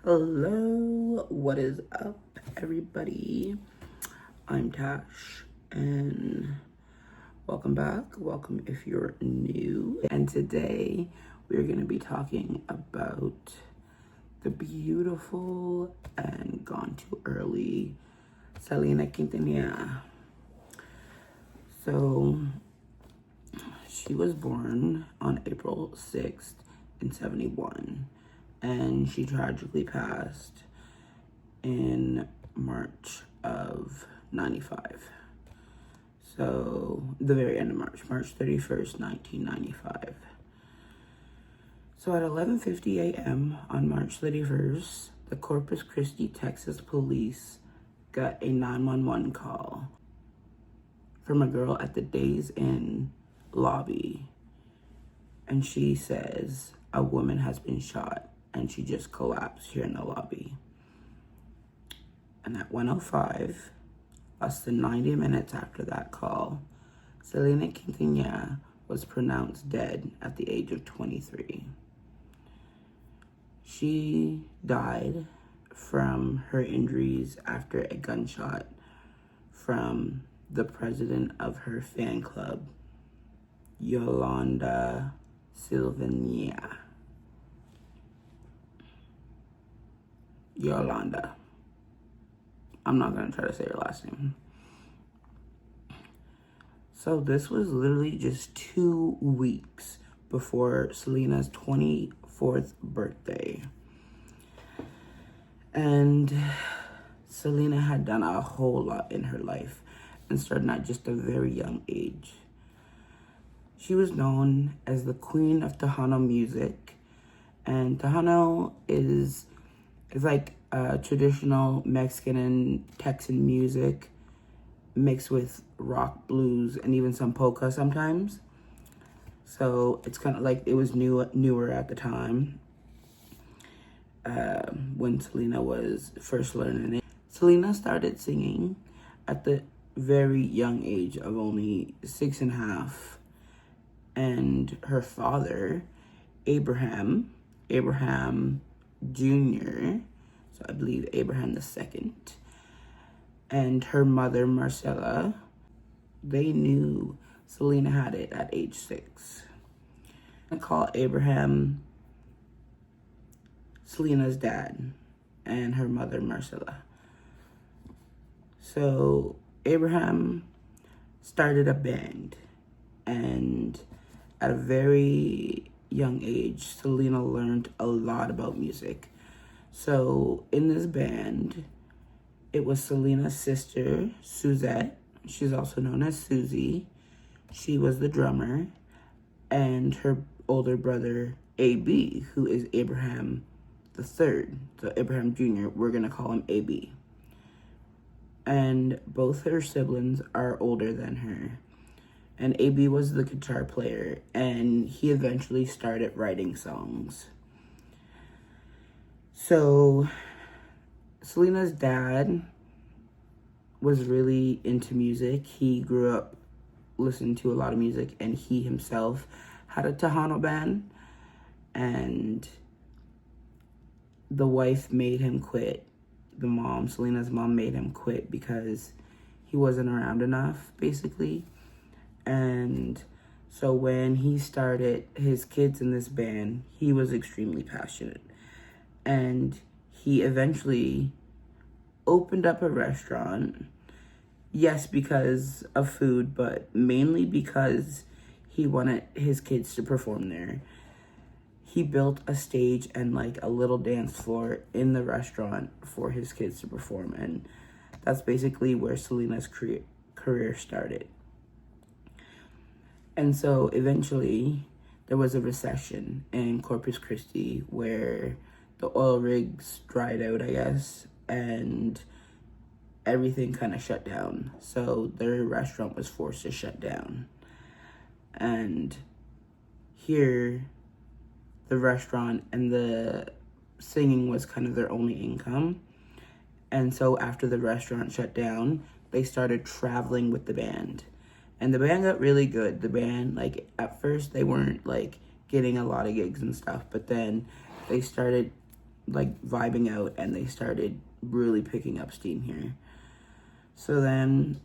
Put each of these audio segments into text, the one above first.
Hello, what is up, everybody? I'm Tash, and welcome back. Welcome if you're new. And today we're going to be talking about the beautiful and gone too early Selena Quintanilla. So, she was born on April 6th in 71. And she tragically passed in March of 95. So, the very end of March 31st, 1995. So at 11:50 a.m. on March 31st, the Corpus Christi Texas police got a 911 call from a girl at the Days Inn lobby. And she says, a woman has been shot. And she just collapsed here in the lobby. And at 1:05, less than 90 minutes after that call, Selena Quintanilla was pronounced dead at the age of 23. She died from her injuries after a gunshot from the president of her fan club, Yolanda Silvania. Yolanda. I'm not going to try to say her last name. So this was literally just 2 weeks before Selena's 24th birthday. And Selena had done a whole lot in her life and started at just a very young age. She was known as the Queen of Tejano music. And Tejano is like traditional Mexican and Texan music mixed with rock, blues, and even some polka sometimes. So it's kind of like it was newer at the time when Selena was first learning it. Selena started singing at the very young age of only 6.5. And her father, Abraham Jr., so I believe Abraham II, and her mother, Marcella, they knew Selena had it at age 6. I call Abraham Selena's dad and her mother, Marcella. So Abraham started a band, and at a very young age, Selena learned a lot about music. So in this band, it was Selena's sister, Suzette. She's also known as Susie. She was the drummer. And her older brother, AB, who is Abraham III. So Abraham Jr., we're going to call him AB. And both her siblings are older than her. And AB was the guitar player, and he eventually started writing songs. So Selena's dad was really into music. He grew up listening to a lot of music, and he himself had a Tejano band. And the wife made him quit. Selena's mom made him quit because he wasn't around enough, basically. And so when he started his kids in this band, he was extremely passionate. And he eventually opened up a restaurant. Yes, because of food, but mainly because he wanted his kids to perform there. He built a stage and like a little dance floor in the restaurant for his kids to perform. And that's basically where Selena's career started. And so eventually there was a recession in Corpus Christi where the oil rigs dried out, I guess, and everything kind of shut down. So their restaurant was forced to shut down. And here, the restaurant and the singing was kind of their only income. And so after the restaurant shut down, they started traveling with the band. And the band got really good. The band, like, at first they weren't, like, getting a lot of gigs and stuff. But then they started like vibing out, and they started really picking up steam here. So then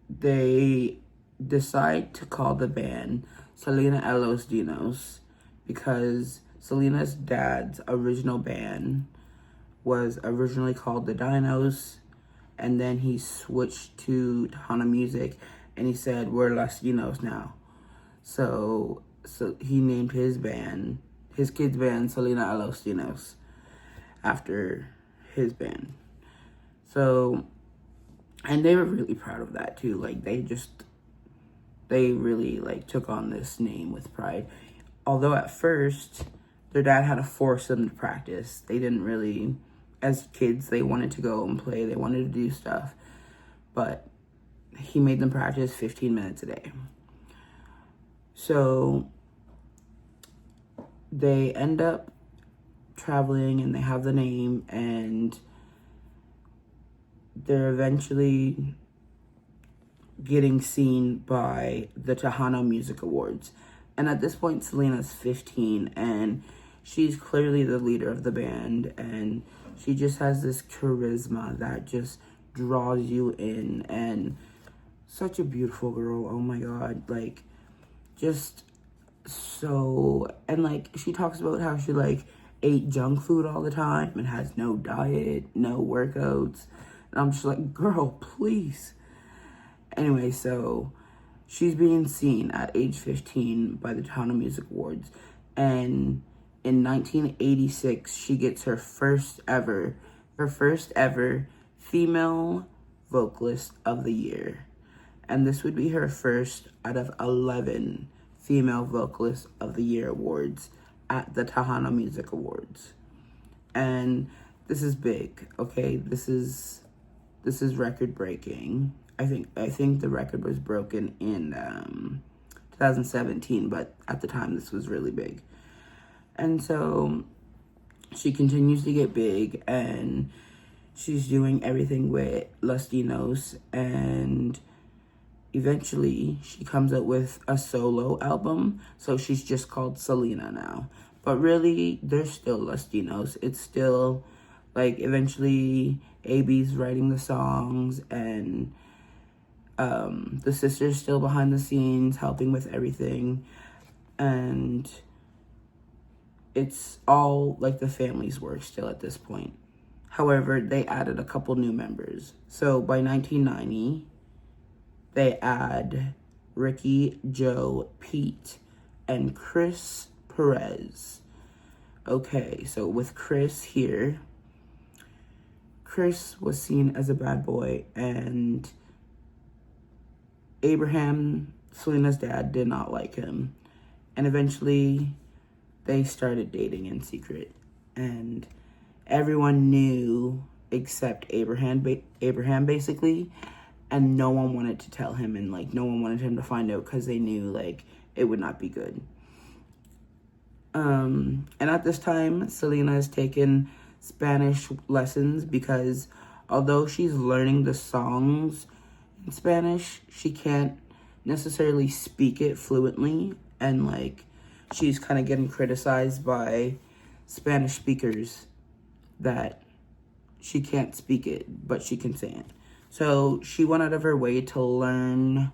they decide to call the band Selena y los Dinos, because Selena's dad's original band was originally called the Dinos, and then he switched to Tejano music, and he said, we're Los Dinos now. So he named his kid's band, Selena y los Dinos, after his band. So, and they were really proud of that too. Like, they really, like, took on this name with pride. Although at first, their dad had to force them to practice. They didn't really, as kids, they wanted to go and play. They wanted to do stuff. But he made them practice 15 minutes a day. So they end up traveling, and they have the name, and they're eventually getting seen by the Tejano Music Awards. And at this point, Selena's 15, and she's clearly the leader of the band, and she just has this charisma that just draws you in, and such a beautiful girl. Oh my God, like, just so, and like, she talks about how she like ate junk food all the time and has no diet, no workouts, and I'm just like, girl, please. Anyway, so she's being seen at age 15 by the Tejano Music Awards, and in 1986 she gets her first ever female vocalist of the year. And this would be her first out of 11 female vocalist of the year awards at the Tejano Music Awards. And this is big, okay? This is record breaking. I think the record was broken in 2017, but at the time this was really big. And so she continues to get big, and she's doing everything with Los Dinos, and eventually she comes out with a solo album. So she's just called Selena now. But really, they're still Los Dinos. It's still, like, eventually AB's writing the songs, and the sister's still behind the scenes helping with everything. And it's all, like, the family's work still at this point. However, they added a couple new members. So by 1990, they add Ricky, Joe, Pete, and Chris Perez. Okay, so with Chris here, Chris was seen as a bad boy, and Abraham, Selena's dad, did not like him. And eventually, they started dating in secret. And everyone knew except Abraham basically. And no one wanted to tell him, and, like, no one wanted him to find out, because they knew, like, it would not be good. And at this time, Selena has taken Spanish lessons, because although she's learning the songs in Spanish, she can't necessarily speak it fluently, and, like, she's kind of getting criticized by Spanish speakers that she can't speak it, but she can sing it. So she went out of her way to learn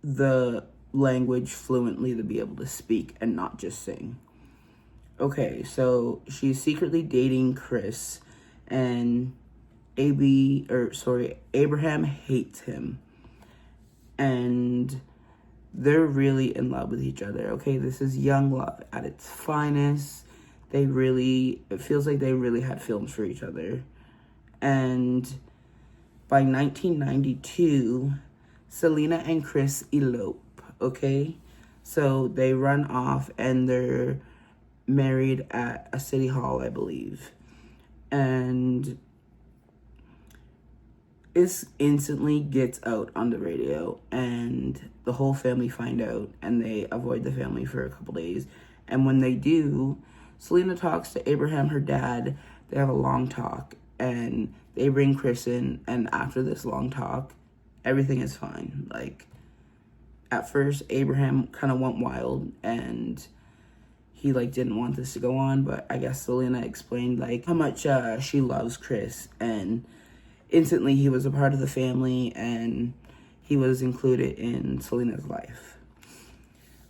the language fluently to be able to speak and not just sing. Okay, so she's secretly dating Chris, and Abraham hates him. And they're really in love with each other, okay? This is young love at its finest. It feels like they really had films for each other. And by 1992, Selena and Chris elope, okay? So they run off, and they're married at a city hall, I believe. And this instantly gets out on the radio, and the whole family find out, and they avoid the family for a couple days. And when they do, Selena talks to Abraham, her dad. They have a long talk, and they bring Chris in, and after this long talk, everything is fine. Like, at first, Abraham kind of went wild, and he like didn't want this to go on, but I guess Selena explained like how much she loves Chris, and instantly he was a part of the family and he was included in Selena's life.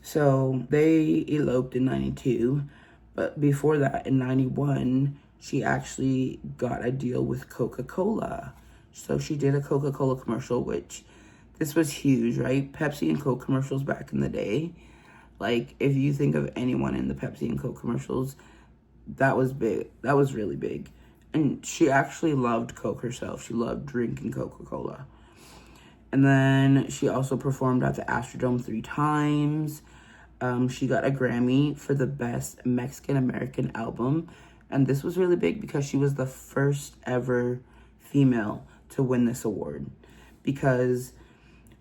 So they eloped in 92, but before that, in 91, she actually got a deal with Coca-Cola. So she did a Coca-Cola commercial, which this was huge, right? Pepsi and Coke commercials back in the day. Like, if you think of anyone in the Pepsi and Coke commercials, that was big. That was really big. And she actually loved Coke herself. She loved drinking Coca-Cola. And then she also performed at the Astrodome 3 times. She got a Grammy for the Best Mexican-American Album. And this was really big because she was the first ever female to win this award. Because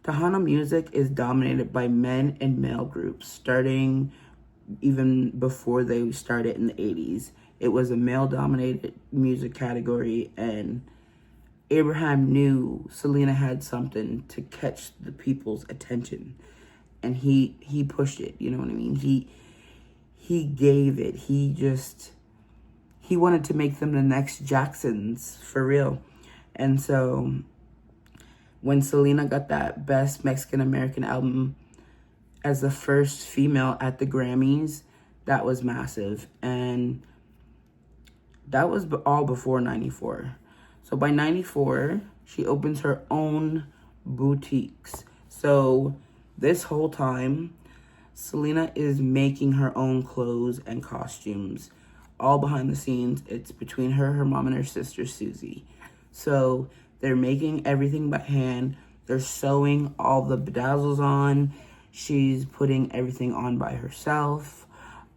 Tejano music is dominated by men and male groups, starting even before they started in the 80s. It was a male-dominated music category, and Abraham knew Selena had something to catch the people's attention, and he pushed it, you know what I mean? He gave it. He wanted to make them the next Jacksons, for real. And so when Selena got that Best Mexican-American Album as the first female at the Grammys, that was massive. And that was all before 94. So by 94, she opens her own boutiques. So this whole time, Selena is making her own clothes and costumes. All behind the scenes, it's between her mom, and her sister, Susie. So they're making everything by hand. They're sewing all the bedazzles on. She's putting everything on by herself.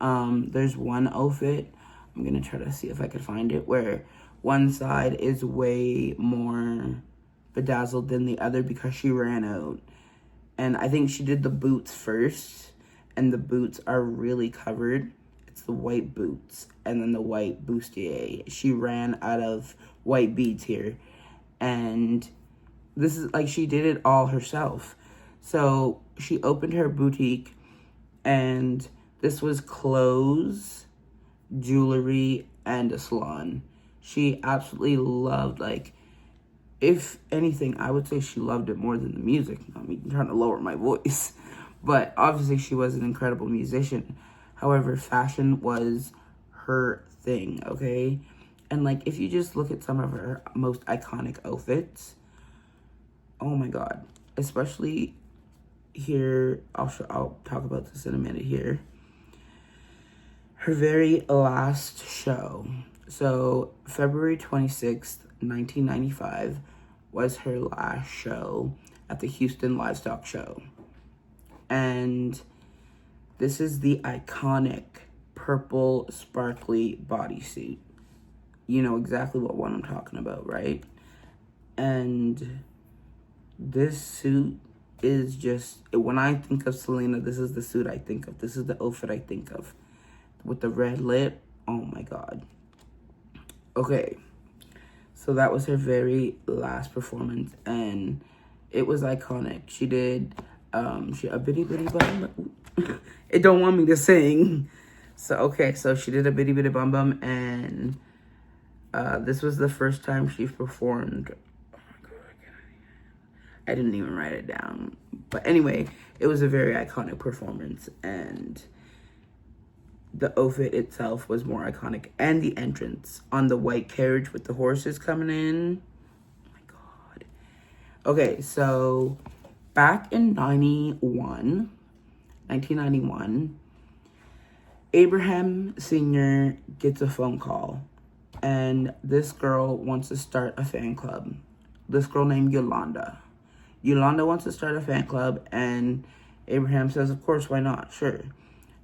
There's one outfit, I'm going to try to see if I could find it, where one side is way more bedazzled than the other because she ran out. And I think she did the boots first, and the boots are really covered. It's the white boots and then the white bustier. She ran out of white beads here. And this is like she did it all herself. So she opened her boutique, and this was clothes, jewelry, and a salon. She absolutely loved, like, if anything, I would say she loved it more than the music. I mean, I'm trying to lower my voice. But obviously she was an incredible musician. However, fashion was her thing, okay? And, like, if you just look at some of her most iconic outfits, oh my God. Especially here, I'll talk about this in a minute here. Her very last show. So, February 26th, 1995 was her last show at the Houston Livestock Show. And this is the iconic purple sparkly bodysuit. You know exactly what one I'm talking about, right? And this suit is just, when I think of Selena, this is the suit I think of. This is the outfit I think of. With the red lip, oh my God. Okay, so that was her very last performance, and it was iconic. She did, a bitty bitty bum. It don't want me to sing. So, okay, so she did a bitty bitty bum bum, and this was the first time she performed. Oh my God, I didn't even write it down. But anyway, it was a very iconic performance, and the outfit itself was more iconic. And the entrance on the white carriage with the horses coming in. Oh my God. Okay, so back in 1991, Abraham Sr. gets a phone call. And this girl wants to start a fan club. This girl named Yolanda. Yolanda wants to start a fan club, and Abraham says, of course, why not? Sure.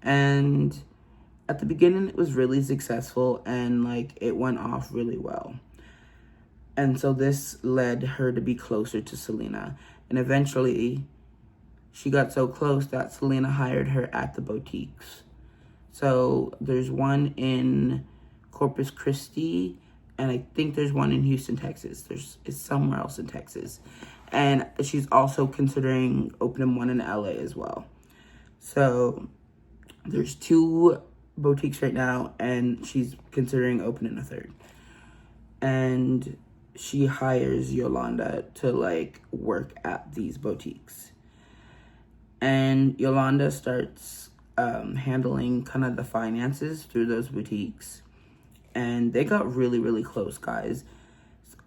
And at the beginning, it was really successful, and, like, it went off really well. And so this led her to be closer to Selena. And eventually, she got so close that Selena hired her at the boutiques. So there's one in Corpus Christi, and I think there's one in Houston, Texas. It's somewhere else in Texas. And she's also considering opening one in LA as well. So there's two boutiques right now, and she's considering opening a third. And she hires Yolanda to like work at these boutiques. And Yolanda starts handling kind of the finances through those boutiques. And they got really, really close, guys.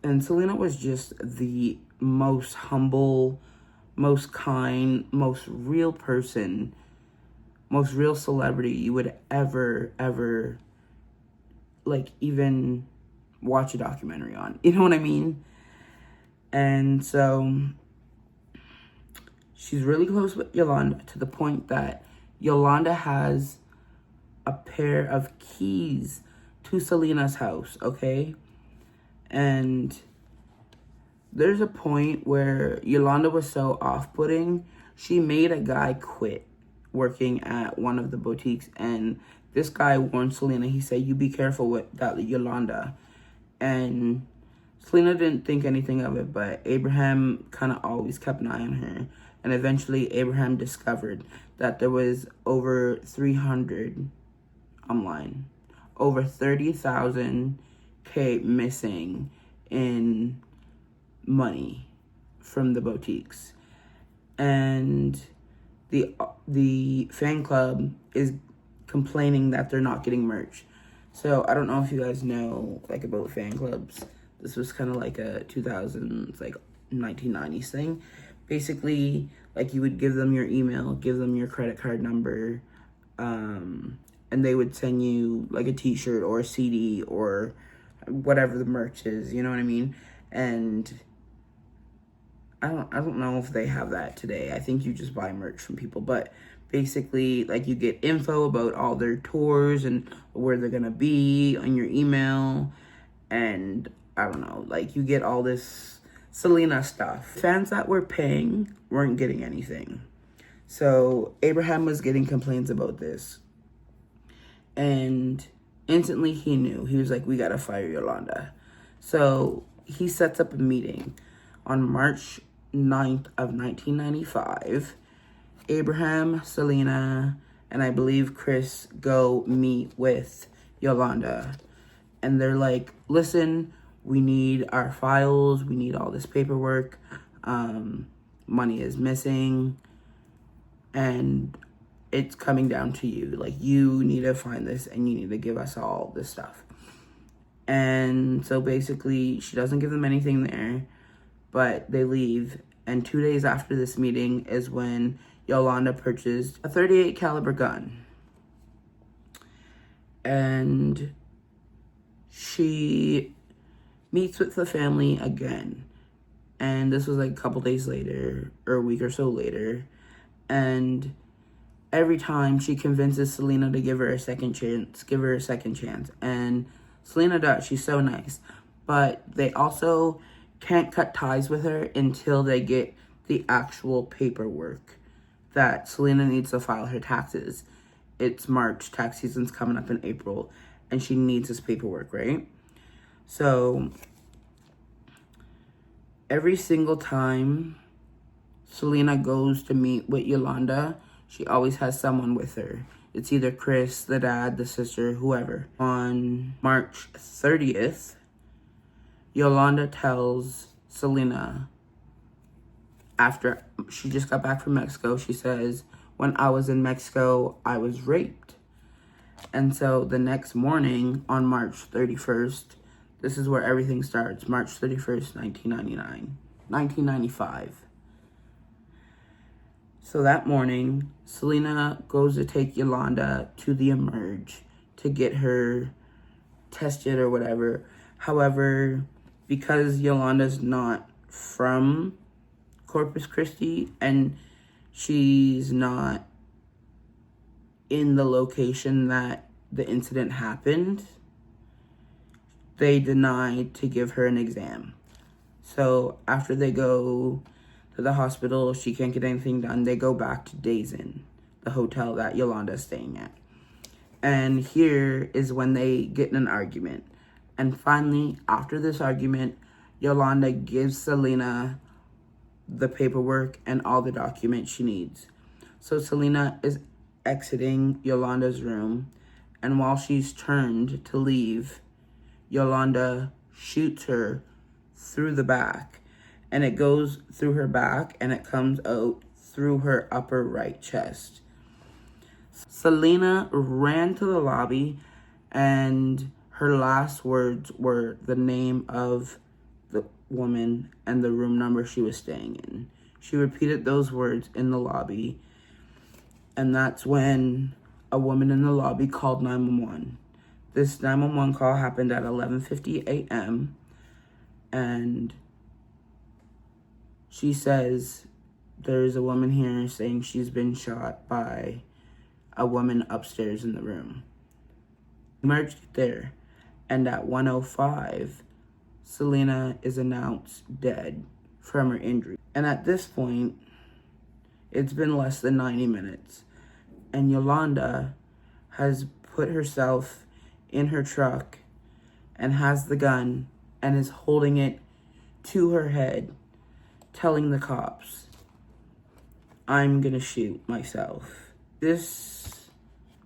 And Selena was just the most humble, most kind, most real person, most real celebrity you would ever, like, even watch a documentary on. You know what I mean? And so she's really close with Yolanda to the point that Yolanda has a pair of keys to Selena's house, okay? And there's a point where Yolanda was so off-putting, she made a guy quit working at one of the boutiques, and this guy warned Selena. He said, "You be careful with that Yolanda." And Selena didn't think anything of it, but Abraham kind of always kept an eye on her. And eventually Abraham discovered that there was over 30,000K missing in money from the boutiques. And the fan club is complaining that they're not getting merch. So I don't know if you guys know like about fan clubs. This was kind of like a 2000s, like 1990s thing. Basically, like you would give them your email, give them your credit card number, and they would send you like a t-shirt or a CD or whatever the merch is, you know what I mean? And I don't know if they have that today. I think you just buy merch from people, but basically like you get info about all their tours and where they're gonna be on your email, and I don't know, like you get all this Selena stuff. Fans that were paying weren't getting anything. So Abraham was getting complaints about this. And instantly he knew. He was like, "We gotta fire Yolanda." So he sets up a meeting on March 9th of 1995. Abraham, Selena, and I believe Chris go meet with Yolanda. And they're like, "Listen, we need our files. We need all this paperwork. Money is missing. And it's coming down to you. Like, you need to find this and you need to give us all this stuff." And so basically, she doesn't give them anything there, but they leave. And 2 days after this meeting is when Yolanda purchased a .38 caliber gun. And she meets with the family again. And this was like a couple days later, or a week or so later. And every time she convinces Selena to give her a second chance. And Selena does. She's so nice. But they also can't cut ties with her until they get the actual paperwork that Selena needs to file her taxes. It's March. Tax season's coming up in April. And she needs this paperwork, right? So every single time Selena goes to meet with Yolanda, she always has someone with her. It's either Chris, the dad, the sister, whoever. On March 30th, Yolanda tells Selena, after she just got back from Mexico, she says, "When I was in Mexico, I was raped." And so the next morning, on March 31st, this is where everything starts. March 31st, 1995. So that morning, Selena goes to take Yolanda to the Emerge to get her tested or whatever. However, because Yolanda's not from Corpus Christi and she's not in the location that the incident happened, they denied to give her an exam. So after they go to the hospital, she can't get anything done. They go back to Days Inn, the hotel that Yolanda's staying at. And here is when they get in an argument. And finally, after this argument, Yolanda gives Selena the paperwork and all the documents she needs. So Selena is exiting Yolanda's room, And while she's turned to leave, Yolanda shoots her through the back. And it goes through her back and it comes out through her upper right chest. Selena ran to the lobby, and her last words were the name of the woman and the room number she was staying in. She repeated those words in the lobby, and that's when a woman in the lobby called 911. This 911 call happened at 11:50 a.m., and she says there's a woman here saying she's been shot by a woman upstairs in the room. Emerged there, and at 1:05, Selena is announced dead from her injury. And at this point, it's been less than 90 minutes, and Yolanda has put herself in her truck and has the gun and is holding it to her head, telling the cops, "I'm gonna shoot myself." This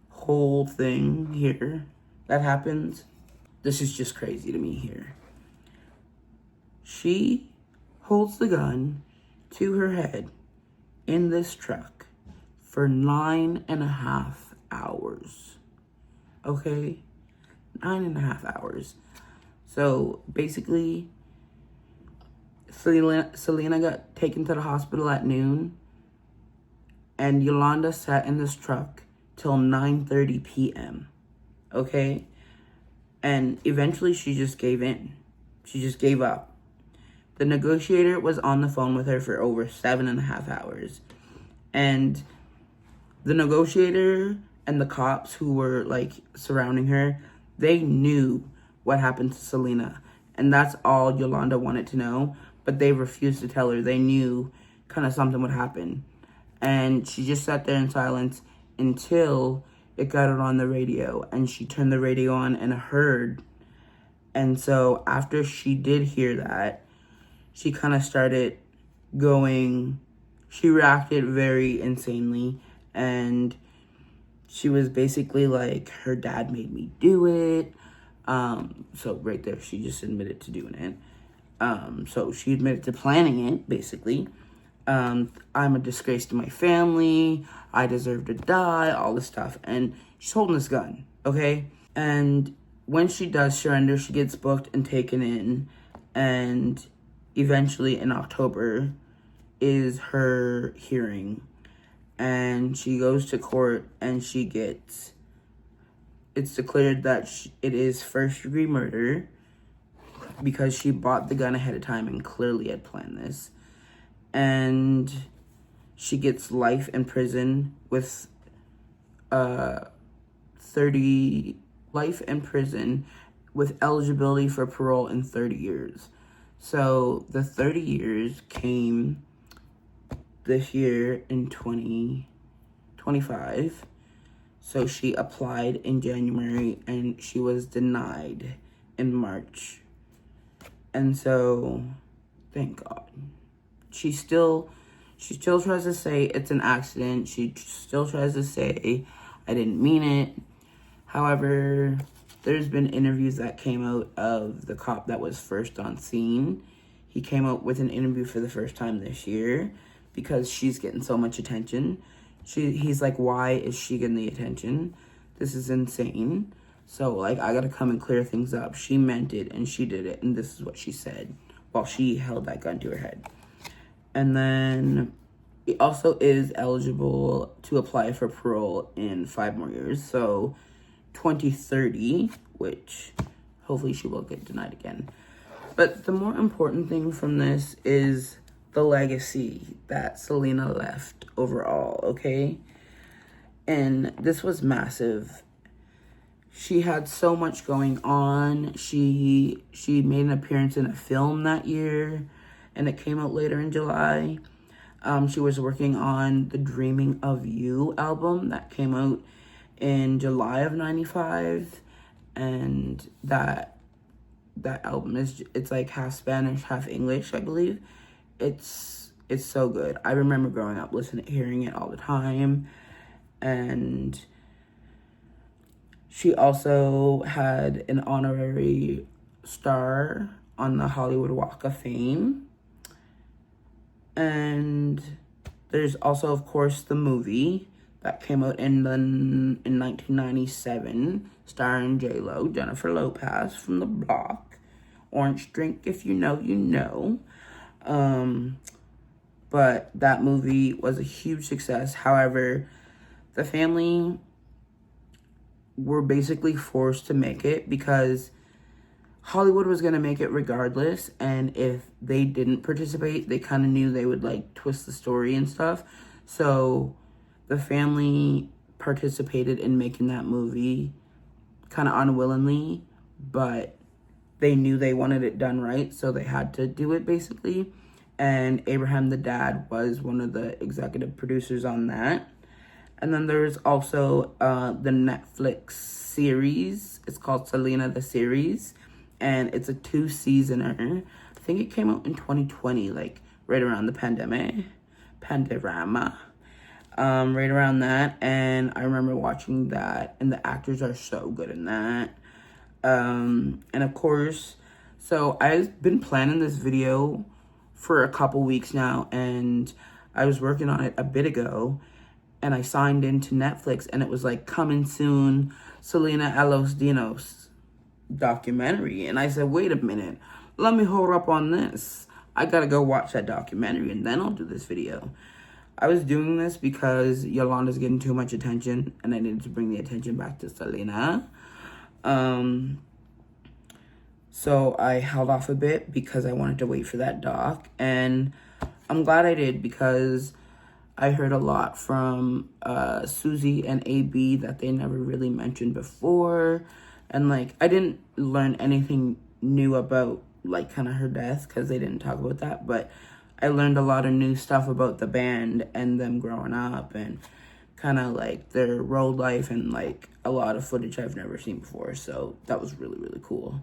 whole thing here that happens, this is just crazy to me here. She holds the gun to her head in this truck for 9.5 hours. Okay? 9.5 hours. So basically, Selena got taken to the hospital at noon, and Yolanda sat in this truck till 9:30 p.m. Okay? And eventually she just gave in. She just gave up. The negotiator was on the phone with her for over 7.5 hours. And the negotiator and the cops who were like surrounding her, they knew what happened to Selena. And that's all Yolanda wanted to know. But they refused to tell her. They knew kind of something would happen. And she just sat there in silence until it got out on the radio. And she turned the radio on and heard. And so after she did hear that, she kind of started going, she reacted very insanely. And she was basically like, her dad made me do it. So right there, she just admitted to doing it. So she admitted to planning it, basically. I'm a disgrace to my family. I deserve to die, all this stuff. And she's holding this gun, okay? And when she does surrender, she gets booked and taken in. And eventually in October is her hearing. And she goes to court and it's declared that it is first-degree murder because she bought the gun ahead of time and clearly had planned this. And she gets life in prison with 30 life in prison with eligibility for parole in 30 years. So the 30 years came this year in 2025. So she applied in January and she was denied in March. And so, thank God. She still tries to say it's an accident. She still tries to say, I didn't mean it. However, there's been interviews that came out of the cop that was first on scene. He came out with an interview for the first time this year because she's getting so much attention. He's like, why is she getting the attention? This is insane. So, like, I gotta come and clear things up. She meant it, and she did it, and this is what she said while she held that gun to her head. And then he also is eligible to apply for parole in 5 more years. So, 2030, which hopefully she will get denied again. But the more important thing from this is the legacy that Selena left overall, okay? And this was massive. She had so much going on. She made an appearance in a film that year, and it came out later in July. She was working on the Dreaming of You album that came out in July of 95, and that album it's like half Spanish, half English, I believe. It's so good. I remember growing up hearing it all the time, and She also had an honorary star on the Hollywood Walk of Fame. And there's also, of course, the movie that came out in 1997, starring J-Lo, Jennifer Lopez from The Block. Orange Drink, if you know, you know. But that movie was a huge success. However, the family were basically forced to make it because Hollywood was going to make it regardless, and if they didn't participate, they kind of knew they would, like, twist the story and stuff. So the family participated in making that movie kind of unwillingly, but they knew they wanted it done right, so they had to do it, basically. And Abraham, the dad, was one of the executive producers on that. And then there's also the Netflix series. It's called Selena the Series. And it's a 2-seasoner. I think it came out in 2020, like right around the pandemic. Pandorama. Right around that. And I remember watching that. And the actors are so good in that. And of course, so I've been planning this video for a couple weeks now. And I was working on it a bit ago. And I signed into Netflix. And it was like, coming soon, Selena a los Dinos documentary. And I said, wait a minute, let me hold up on this. I gotta go watch that documentary and then I'll do this video. I was doing this because Yolanda's getting too much attention and I needed to bring the attention back to Selena. So I held off a bit because I wanted to wait for that doc, and I'm glad I did because I heard a lot from Susie and AB that they never really mentioned before. And, like, I didn't learn anything new about, like, kind of her death because they didn't talk about that. But I learned a lot of new stuff about the band and them growing up and kind of, like, their road life and, like, a lot of footage I've never seen before. So that was really, really cool.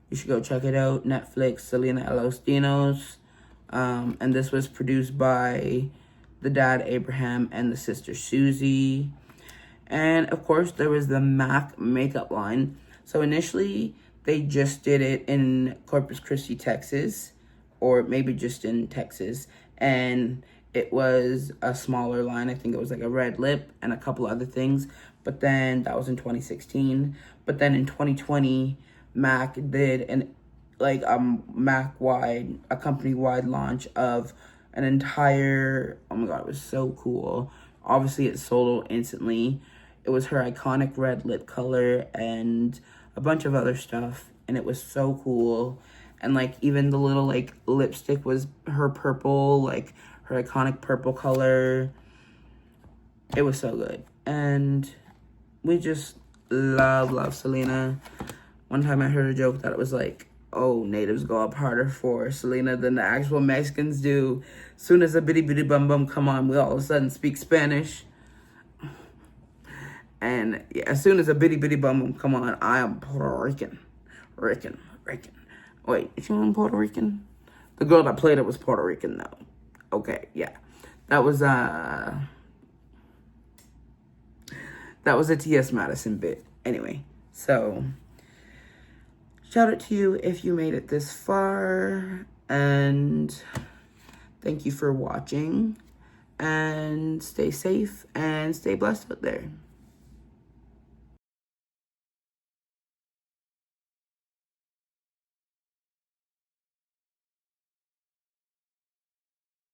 You should go check it out. Netflix, Selena a los Dinos. And this was produced by the dad, Abraham, and the sister, Susie. And, of course, there was the MAC makeup line. So, initially, they just did it in Corpus Christi, Texas. Or maybe just in Texas. And it was a smaller line. I think it was like a red lip and a couple other things. But then, that was in 2016. But then in 2020, MAC did a company-wide launch of an entire, oh my god, it was so cool. Obviously, it sold out instantly. It was her iconic red lip color and a bunch of other stuff. And it was so cool. And, like, even the little, like, lipstick was her purple, like, her iconic purple color. It was so good. And we just love Selena. One time I heard a joke that it was like, oh, natives go up harder for Selena than the actual Mexicans do. Soon as a bitty bitty bum bum come on, we all of a sudden speak Spanish. And yeah, as soon as a bitty bitty bum bum come on, I am Puerto Rican. Rican. Wait, is she on Puerto Rican? The girl that played it was Puerto Rican though. Okay, yeah. That was a T.S. Madison bit. Anyway, so shout out to you if you made it this far, and thank you for watching, and stay safe and stay blessed out there.